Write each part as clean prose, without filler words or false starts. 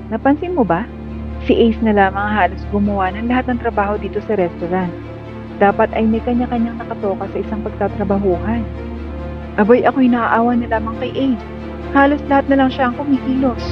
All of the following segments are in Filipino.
Napansin mo ba? Si Ace na lamang ang halos gumawa ng lahat ng trabaho dito sa restaurant. Dapat ay may kanya-kanyang nakatoka sa isang pagtatrabahuhan. Abay, ako'y naaawa na lamang kay Ace. Halos lahat na lang siya ang kumikilos.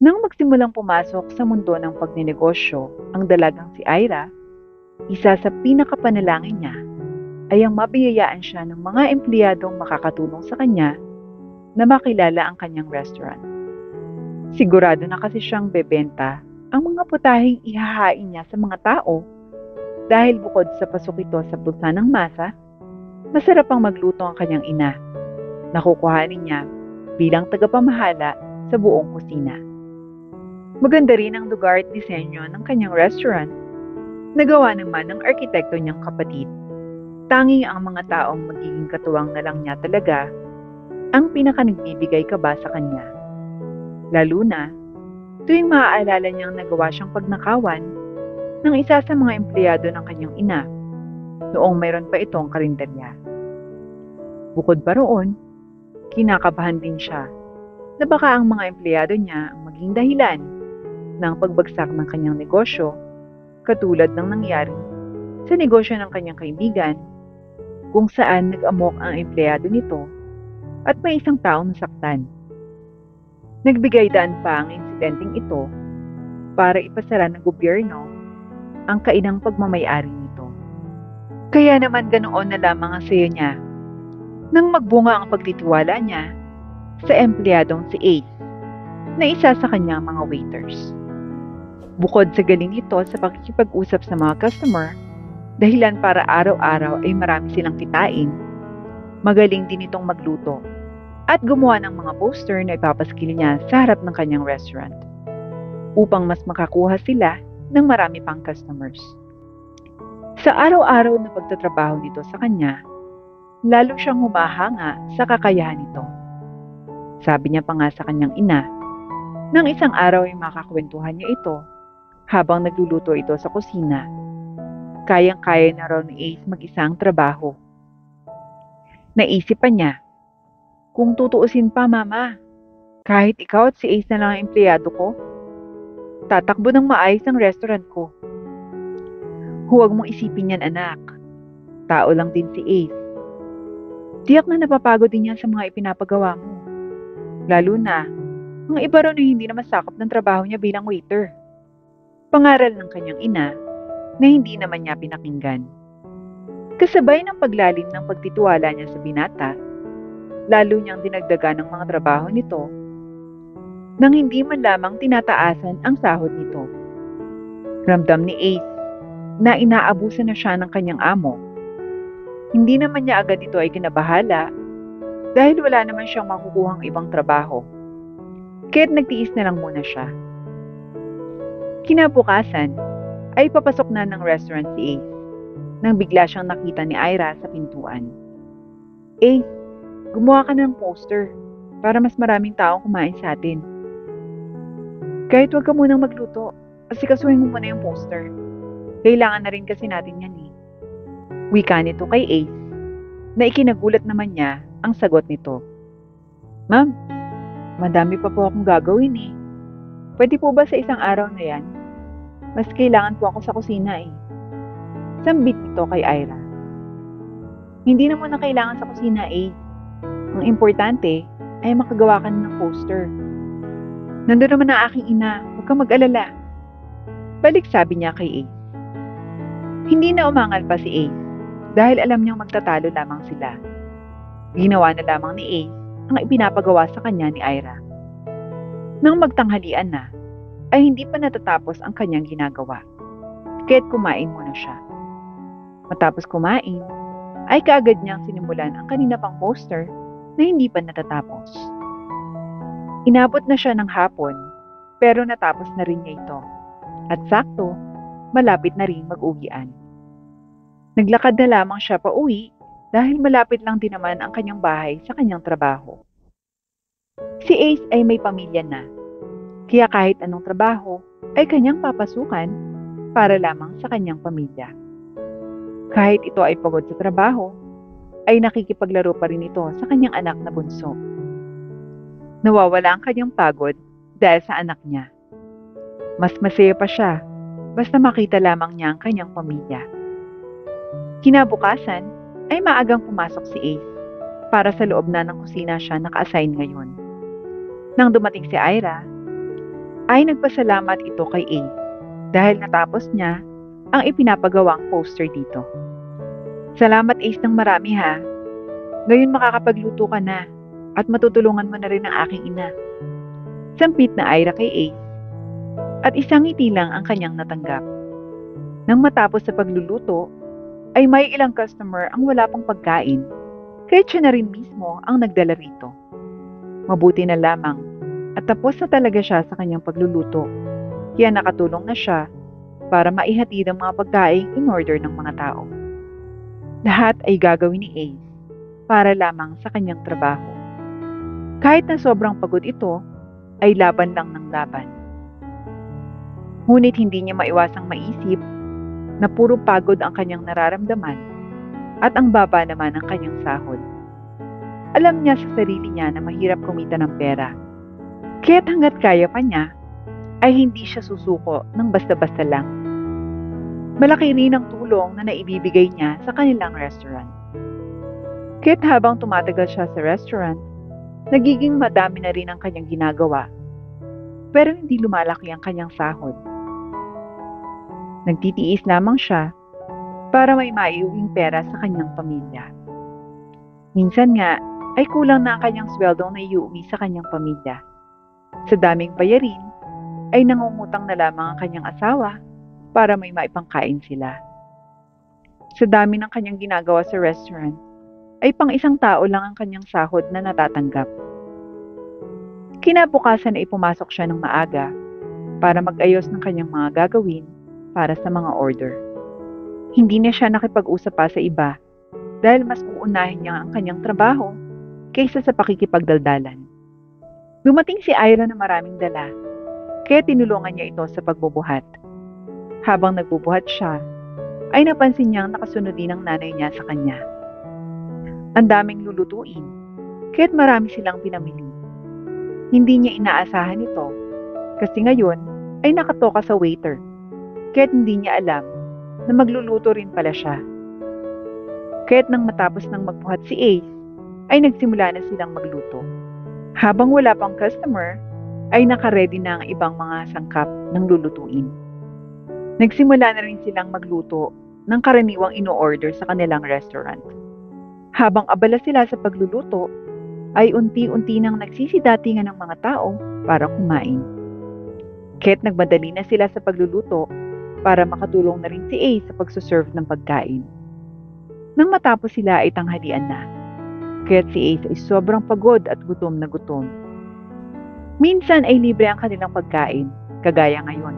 Nang magsimulang pumasok sa mundo ng pagninegosyo ang dalagang si Ira, isa sa pinakapanalangin niya ay ang mabiyayaan siya ng mga empleyadong makakatulong sa kanya na makilala ang kanyang restaurant. Sigurado na kasi siyang bebenta ang mga putahing ihahain niya sa mga tao dahil bukod sa pasok ito sa bulsa ng masa, masarap ang magluto ang kanyang ina. Nakukuhanin niya bilang tagapamahala sa buong kusina. Maganda rin ang lugar at disenyo ng kanyang restaurant. Nagawa naman ng arkitekto niyang kapatid. Tanging ang mga taong magiging katuwang na lang niya talaga ang pinakanagbibigay kaba sa kanya. Lalo na tuwing maaalala niyang nagawa siyang pagnakawan ng isa sa mga empleyado ng kanyang ina noong mayroon pa itong karinderya. Bukod pa roon, kinakabahan din siya na baka ang mga empleyado niya ang maging dahilan ng pagbagsak ng kanyang negosyo, katulad ng nangyari sa negosyo ng kanyang kaibigan kung saan nag-amok ang empleyado nito at may isang taong nasaktan. Nagbigay daan pa ang insidenteng ito para ipasara ng gobyerno ang kainang pagmamayari nito. Kaya naman ganoon na lamang ang saya niya nang magbunga ang pagtitiwala niya sa empleyadong si Ace na isa sa kanyang mga waiters. Bukod sa galing nito sa pakikipag-usap sa mga customer, dahilan para araw-araw ay marami silang kitain, magaling din itong magluto at gumawa ng mga poster na ipapaskil niya sa harap ng kanyang restaurant upang mas makakuha sila ng marami pang customers. Sa araw-araw na pagtatrabaho nito sa kanya, lalo siyang humahanga sa kakayahan nito. Sabi niya pa nga sa kanyang ina, nang isang araw ay makakwentuhan niya ito habang nagluluto ito sa kusina. Kayang-kaya na raw ni Ace mag-isang trabaho. Naisip pa niya, kung tutuusin pa mama, kahit ikaw at si Ace na lang ang empleyado ko, tatakbo ng maayos ang restaurant ko. Huwag mong isipin yan anak, tao lang din si Ace. Tiyak na napapagod din yan sa mga ipinapagawa mo. Lalo na, mga iba raw na hindi na masakop ng trabaho niya bilang waiter. Pangaral ng kanyang ina na hindi naman niya pinakinggan. Kasabay ng paglalim ng pagtitiwala niya sa binata, lalo niyang dinagdagan ng mga trabaho nito nang hindi man lamang tinataasan ang sahod nito. Ramdam ni Ace na inaabuso na siya ng kanyang amo. Hindi naman niya agad ito ay kinabahala dahil wala naman siyang makukuhang ibang trabaho. Kaya't nagtiis na lang muna siya. Kinabukasan ay papasok na ng restaurant si Ace nang bigla siyang nakita ni Ira sa pintuan. Ace, gumawa ka ng poster para mas maraming taong kumain sa atin. Kahit huwag ka munang magluto, asikasuhin mo muna yung poster. Kailangan na rin kasi natin yan eh. Wika nito kay Ace na ikinagulat naman niya ang sagot nito. Ma'am, madami pa po akong gagawin eh. Pwede po ba sa isang araw na yan? Mas kailangan po ako sa kusina eh. Sambit nito kay Ira. Hindi naman na kailangan sa kusina eh. Ang importante ay makagawa ka ng poster. Nandun naman ang aking ina, huwag kang mag-alala. Balik sabi niya kay Ace. Hindi na umangal pa si Ace dahil alam niyang magtatalo lamang sila. Ginawa na lamang ni Ace ang ipinapagawa sa kanya ni Ira. Nang magtanghalian na, ay hindi pa natatapos ang kanyang ginagawa. Kaya't kumain muna siya. Matapos kumain, ay kaagad niyang sinimulan ang kanina pang poster na hindi pa natatapos. Inabot na siya ng hapon, pero natapos na rin niya ito. At sakto, malapit na rin mag-uwian. Naglakad na lamang siya pa uwi dahil malapit lang din naman ang kanyang bahay sa kanyang trabaho. Si Ace ay may pamilya na, kaya kahit anong trabaho ay kanyang papasukan para lamang sa kanyang pamilya. Kahit ito ay pagod sa trabaho, ay nakikipaglaro pa rin ito sa kanyang anak na bunso. Nawawala ang kanyang pagod dahil sa anak niya. Mas masaya pa siya basta makita lamang niya ang kanyang pamilya. Kinabukasan ay maagang pumasok si Ace para sa loob na ng kusina siya naka-assign ngayon. Nang dumating si Ira, ay nagpasalamat ito kay Ace dahil natapos niya ang ipinapagawang poster dito. Salamat Ace ng marami ha. Ngayon makakapagluto ka na at matutulungan mo na rin ang aking ina. Sampit na Ira kay Ace at isang ngiti lang ang kanyang natanggap. Nang matapos sa pagluluto, ay may ilang customer ang wala pang pagkain, kaya siya na rin mismo ang nagdala rito. Mabuti na lamang at tapos na talaga siya sa kanyang pagluluto, kaya nakatulong na siya para maihatid ang mga pagkain in order ng mga tao. Lahat ay gagawin ni Ace para lamang sa kanyang trabaho. Kahit na sobrang pagod ito, ay laban lang ng laban. Ngunit hindi niya maiwasang maisip na puro pagod ang kanyang nararamdaman at ang baba naman ang kanyang sahod. Alam niya sa sarili niya na mahirap kumita ng pera. Kaya't hanggat kaya pa niya, ay hindi siya susuko ng basta-basta lang. Malaki rin ang tulong na naibibigay niya sa kanilang restaurant. Kaya't habang tumatagal siya sa restaurant, nagiging madami na rin ang kanyang ginagawa, pero hindi lumalaki ang kanyang sahod. Nagtitiis lamang siya para may maiuwing pera sa kanyang pamilya. Minsan nga ay kulang na ang kanyang sweldong na iuwi sa kanyang pamilya. Sa daming bayarin ay nangungutang na lamang ang kanyang asawa para may maipangkain sila. Sa dami ng kanyang ginagawa sa restaurant ay pang isang tao lang ang kanyang sahod na natatanggap. Kinabukasan ay pumasok siya ng maaga para mag-ayos ng kanyang mga gagawin para sa mga order. Hindi na siya nakipag-usap pa sa iba dahil mas uunahin niya ang kanyang trabaho kaysa sa pakikipagdaldalan. Dumating si Ira na maraming dala, kaya tinulungan niya ito sa pagbubuhat. Habang nagbubuhat siya, ay napansin niyang nakasunod din ang nanay niya sa kanya. Ang daming lulutuin, kaya't marami silang pinamili. Hindi niya inaasahan ito, kasi ngayon ay nakatoka sa waiter, kaya't hindi niya alam na magluluto rin pala siya. Kaya't nang matapos ng magbuhat si Ace, ay nagsimula na silang magluto. Habang wala pang customer, ay nakaredy na ang ibang mga sangkap ng lulutuin. Nagsimula na rin silang magluto ng karaniwang ino-order sa kanilang restaurant. Habang abala sila sa pagluluto, ay unti-unti nang nagsisidatingan ng mga tao para kumain. Kaya't nagmadali na sila sa pagluluto para makatulong na rin si Ace sa pagsuserve ng pagkain. Nang matapos sila ay tanghalian na, kaya't si Ace ay sobrang pagod at gutom na gutom. Minsan ay libre ang kanilang pagkain, kagaya ngayon.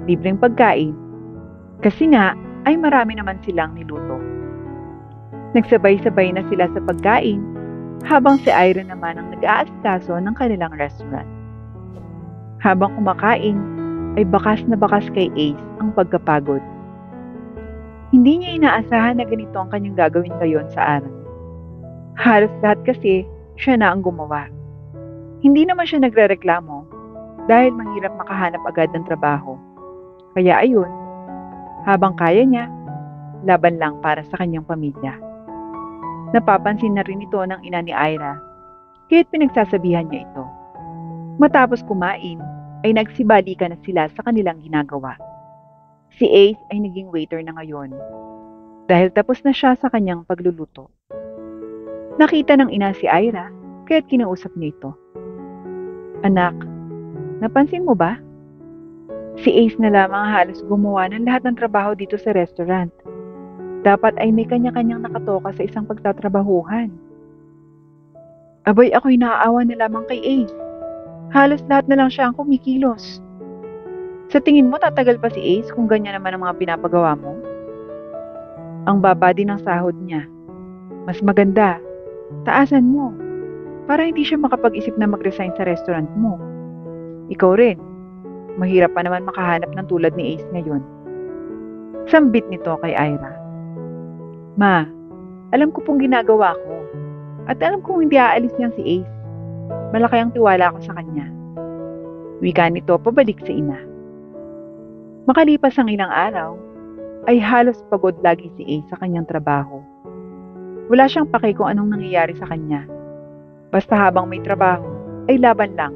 Libreng pagkain, kasi nga ay marami naman silang niluto. Nagsabay-sabay na sila sa pagkain, habang si Ira naman ang nag-aasikaso ng kanilang restaurant. Habang kumakain, ay bakas na bakas kay Ace ang pagkapagod. Hindi niya inaasahan na ganito ang kanyang gagawin ngayon sa araw. Halos lahat kasi siya na ang gumawa. Hindi naman siya nagrereklamo dahil mahirap makahanap agad ng trabaho. Kaya ayun, habang kaya niya, laban lang para sa kanyang pamilya. Napapansin na rin ito ng ina ni Ira, kaya't pinagsasabihan niya ito. Matapos kumain, ay nagsibalikan na sila sa kanilang ginagawa. Si Ace ay naging waiter na ngayon dahil tapos na siya sa kanyang pagluluto. Nakita ng ina si Ira, kaya't kinausap niya ito. Anak, napansin mo ba? Si Ace na lamang halos gumawa ng lahat ng trabaho dito sa restaurant. Dapat ay may kanya-kanyang nakatoka sa isang pagtatrabahuhan. Abay, ako'y naaawa na lamang kay Ace. Halos lahat na lang siya ang kumikilos. Sa tingin mo, tatagal pa si Ace kung ganyan naman ang mga pinapagawa mo? Ang baba din ng sahod niya. Mas maganda, taasan mo, para hindi siya makapag-isip na mag-resign sa restaurant mo. Ikaw rin, mahirap pa naman makahanap ng tulad ni Ace ngayon. Sambit nito kay Ira. Ma, Alam ko pong ginagawa ko. At alam kong hindi aalis niyang si Ace. Malaki ang tiwala ko sa kanya. Wika nito pabalik sa ina. Makalipas ang ilang araw, ay halos pagod lagi si Ace sa kanyang trabaho. Wala siyang pake kung anong nangyayari sa kanya. Basta habang may trabaho, ay laban lang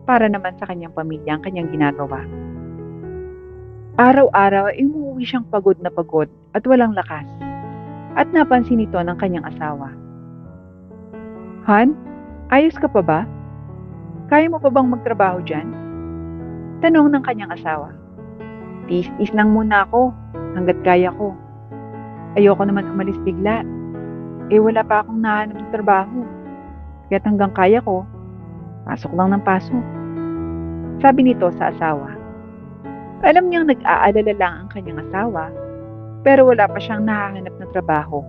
para naman sa kanyang pamilya ang kanyang ginagawa. Araw-araw ay umuwi siyang pagod na pagod at walang lakas. At napansin ito ng kanyang asawa. Han, ayos ka pa ba? Kaya mo pa bang magtrabaho dyan? Tanong ng kanyang asawa. Tiis-is lang muna ako hanggat kaya ko. Ayoko naman umalis bigla. Wala pa akong nahanap ng trabaho. Kaya't hanggang kaya ko, pasok lang ng pasok. Sabi nito sa asawa. Alam niyang nag-aalala lang ang kanyang asawa, pero wala pa siyang nahahanap na trabaho.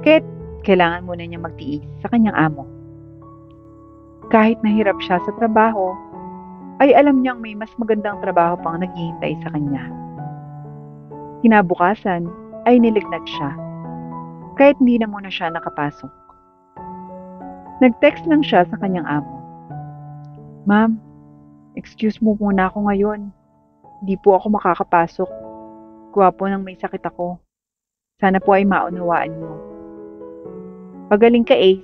Kaya't kailangan muna niya magtiis sa kanyang amo. Kahit nahirap siya sa trabaho, ay alam niyang may mas magandang trabaho pang naghihintay sa kanya. Kinabukasan ay nilignat siya, kahit hindi na muna siya nakapasok. Nag-text lang siya sa kanyang amo. Ma'am, excuse mo muna ako ngayon. Hindi po ako makakapasok. Gawa po nang may sakit ako. Sana po ay maunawaan mo. Pagaling ka Ace,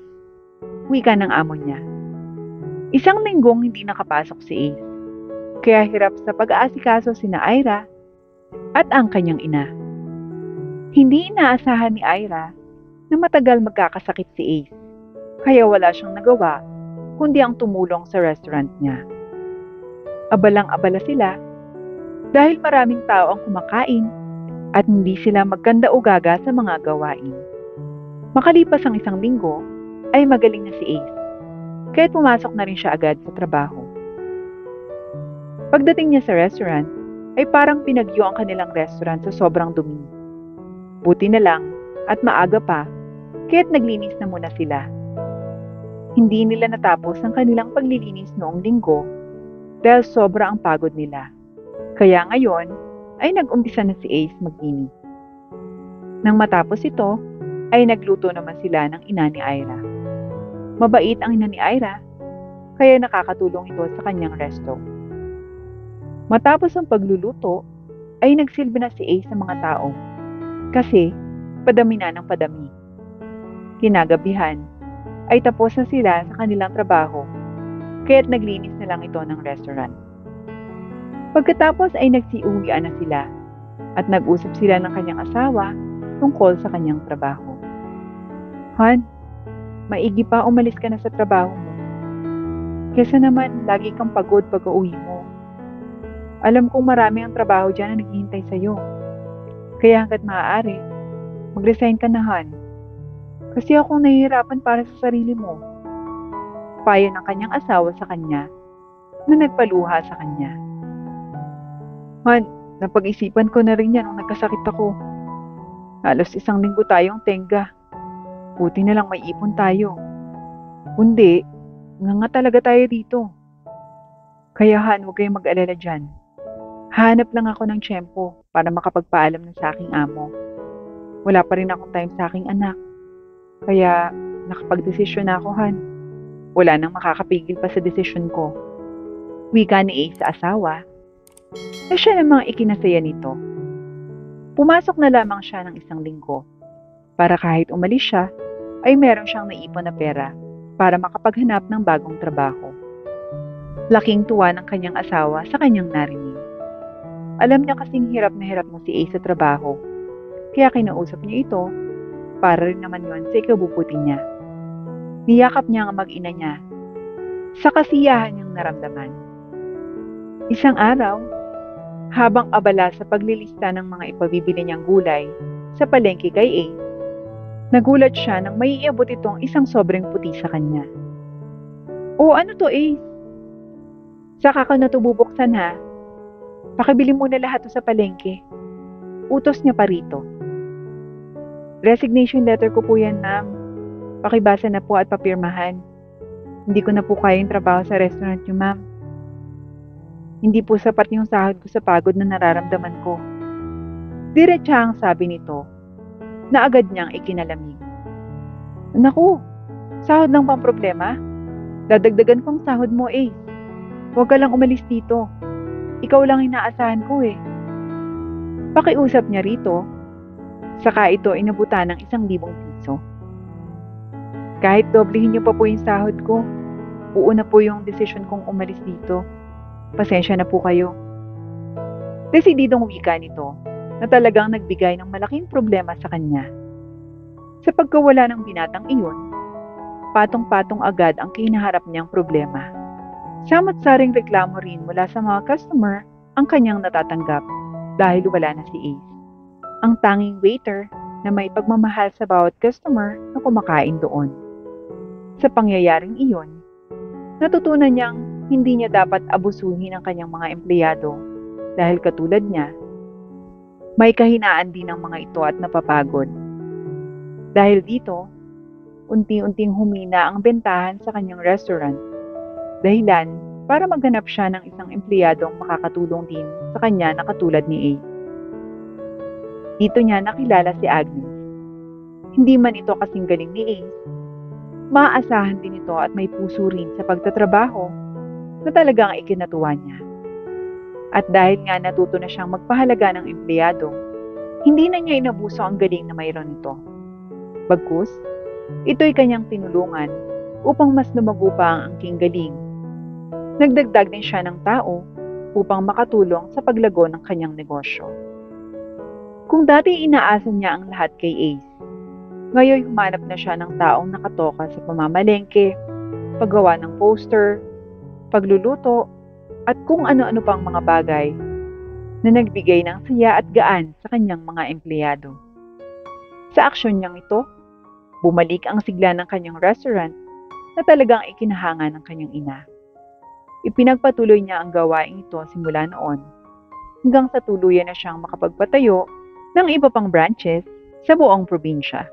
wika ng amo niya. Isang linggong hindi nakapasok si Ace. Kaya hirap sa pag-aasikaso sina Ira at ang kanyang ina. Hindi inaasahan ni Ira na matagal magkakasakit si Ace. Kaya wala siyang nagawa kundi ang tumulong sa restaurant niya. Abalang-abala sila dahil maraming tao ang kumakain at hindi sila magkanda-ugaga sa mga gawain. Makalipas ang isang linggo, ay magaling na si Ace, kaya't pumasok na rin siya agad sa trabaho. Pagdating niya sa restaurant, ay parang pinagyo ang kanilang restaurant sa sobrang dumi. Buti na lang at maaga pa, kaya't naglinis na muna sila. Hindi nila natapos ang kanilang paglilinis noong linggo dahil sobra ang pagod nila. Kaya ngayon ay nag-umpisa na si Ace maglinis. Nang matapos ito, ay nagluto naman sila ng ina ni Ira. Mabait ang ina ni Ira, kaya nakakatulong ito sa kanyang resto. Matapos ang pagluluto, ay nagsilbi na si Ace sa mga tao kasi padami na ng padami. Kinagabihan, ay tapos na sila sa kanilang trabaho, kaya't naglinis na lang ito ng restaurant. Pagkatapos ay nagsiuwian na sila at nag-usap sila ng kanyang asawa tungkol sa kanyang trabaho. Han, maigi pa umalis ka na sa trabaho mo. Kesa naman lagi kang pagod pag-uwi mo. Alam kong marami ang trabaho dyan na naghihintay sa'yo. Kaya hanggat maaari, mag-resign ka na Han. Kasi akong nahihirapan para sa sarili mo. Payo ng kanyang asawa sa kanya na nagpaluha sa kanya. Han, napag-isipan ko na rin yan nung nagkasakit ako. Halos 1 linggo tayong tenga. Buti na lang may ipon tayo. Kundi, nga talaga tayo dito. Kaya Han, huwag kayong mag-alala dyan. Hanap lang ako ng tiyempo para makapagpaalam na sa aking amo. Wala pa rin akong time sa aking anak. Kaya, nakapag-desisyon na ako, Han. Wala nang makakapigil pa sa desisyon ko. Wika ni Ace sa asawa, na siya namang ikinasaya nito. Pumasok na lamang siya ng 1 linggo para kahit umalis siya, ay meron siyang naipon na pera para makapaghanap ng bagong trabaho. Laking tuwa ng kanyang asawa sa kanyang narinig. Alam niya kasing hirap na si Ace sa trabaho, kaya kinausap niya ito para rin naman yun sa ikabubuti niya. Niyakap niya ang mag-ina niya sa kasiyahan niyang naramdaman. Isang araw, habang abala sa paglilista ng mga ipabibili niyang gulay sa palengke kay Ace, nagulat siya nang may iabot itong isang sobrang puti sa kanya. O ano to Ace? Saka ka na to bubuksan ha? Pakibili mo na lahat to sa palengke. Utos niya pa rito. Resignation letter ko po yan, ma'am. Pakibasa na po at papirmahan. Hindi ko na po kaya yung trabaho sa restaurant niyo, ma'am. Hindi po sapat yung sahod ko sa pagod na nararamdaman ko. Diretsahang sabi nito na agad niyang ikinalamig. Naku, sahod lang pang problema? Dadagdagan kong sahod mo, Ace. Huwag ka lang umalis dito. Ikaw lang inaasahan ko eh. Pakiusap niya rito, saka ito inabutan ng 1,000 piso. Kahit doblehin niyo pa po yung sahod ko, uuna po yung desisyon kong umalis dito. Pasensya na po kayo. Desididong wika nito na talagang nagbigay ng malaking problema sa kanya. Sa pagkawala ng binatang iyon, patong-patong agad ang kinaharap niyang problema. Samot-saring reklamo rin mula sa mga customer ang kanyang natatanggap dahil wala na si Ace. Ang tanging waiter na may pagmamahal sa bawat customer na kumakain doon. Sa pangyayaring iyon, natutunan niyang hindi niya dapat abusuhin ang kanyang mga empleyado dahil katulad niya, may kahinaan din ang mga ito at napapagod. Dahil dito, unti-unting humina ang bentahan sa kanyang restaurant. Dahilan para maghanap siya ng isang empleyadong makakatulong din sa kanya na katulad ni Ace. Dito niya nakilala si Agnes. Hindi man ito kasing galing ni Ace, maaasahan din ito at may puso rin sa pagtatrabaho na talagang ikinatuwa niya. At dahil nga natuto na siyang magpahalaga ng empleyado, hindi na niya inabuso ang galing na mayroon ito. Bagkus, ito'y kanyang tinulungan upang mas lumago pa ang angking galing. Nagdagdag din siya ng tao upang makatulong sa paglago ng kanyang negosyo. Kung dati inaasa niya ang lahat kay Ace, ngayon humanap na siya ng taong nakatoka sa pamamalengke, paggawa ng poster, pagluluto, at kung ano-ano pang mga bagay na nagbigay ng saya at gaan sa kanyang mga empleyado. Sa aksyon niyang ito, bumalik ang sigla ng kanyang restaurant na talagang ikinahanga ng kanyang ina. Ipinagpatuloy niya ang gawain ito simula noon hanggang sa tuluyan na siyang makapagpatayo ng iba pang branches sa buong probinsya.